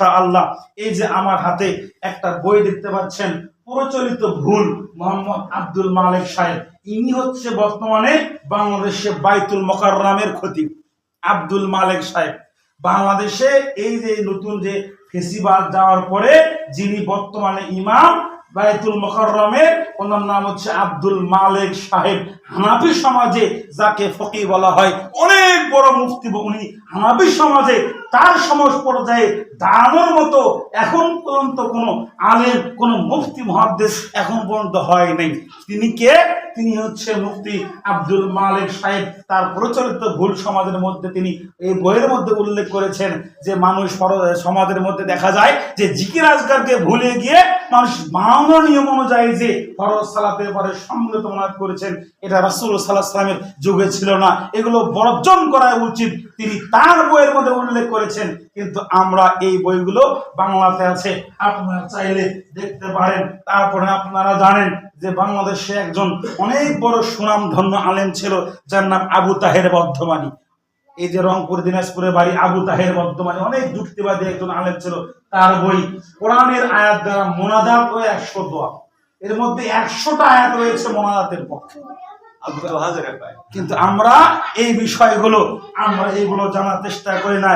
ইনশাআল্লাহ। এই যে আমার হাতে একটা বই দেখতে পাচ্ছেন, প্রচলিত ভুল, মোহাম্মদ আব্দুল মালেক সাহেব, ইনি হচ্ছে বর্তমানে বাংলাদেশে বাইতুল মোকাররমের খতিব। আব্দুল মালেক সাহেব বাংলাদেশে এই যে নতুন যে ফেসিবাদ যাওয়ার পরে যিনি বর্তমানে ইমাম বাইতুল মোকাররমের, ওনার নাম হচ্ছে আব্দুল মালেক সাহেব। হানাফি সমাজে যাকে ফকি বলা হয়, অনেক বড় মুফতি উনি হানাফি সমাজে। তার সমাজ পর্যায়ে দাঁড়ানোর মতো এখন পর্যন্ত কোনো আলেম, কোনো মুফতি মুহাদ্দিস এখন পর্যন্ত হয় নাই। তিনি কে? তিনি হচ্ছে মুফতি আব্দুল মালেক সাহেব। তার প্রচলিত ভুল সমাজের মধ্যে তিনি এই বইয়ের মধ্যে উল্লেখ করেছেন যে মানুষ সমাজের মধ্যে দেখা যায় যে জিকির আজকারকে ভুলে গিয়ে মানুষ বাংলা নিয়ম অনুযায়ী যে ফরজ সালাতের পরে সম্মিলিত মোনাজাত করেছেন, এটা রাসূল সাল্লাল্লাহু আলাইহি ওয়াসাল্লামের যুগে ছিল না। এগুলো বর্জন করা উচিত, তিনি তার বইয়ের মধ্যে উল্লেখ করেছেন। কিন্তু আমরা এই বইগুলো বাংলাতে আছে, আপনারা চাইলে দেখতে পারেন। তারপরে আপনারা জানেন যে বাংলাদেশে একজন অনেক বড় সুনামধন্য আলেম ছিল, যার নাম আবু তাহের বর্ধমানী। এই যে রংপুর দিনাজপুরে বাড়ি, আবু তাহের বর্ধমানী অনেক যুক্তিবাদী একজন আলেম ছিল। তার বই কোরআনের আয়াত দ্বারা মোনাজাত ও 100 দোয়া, এর মধ্যে 100টা আয়াত রয়েছে মোনাজাতের পক্ষে। কিন্তু আমরা এই বিষয়গুলো আমরা এইগুলো জানার চেষ্টা করি না।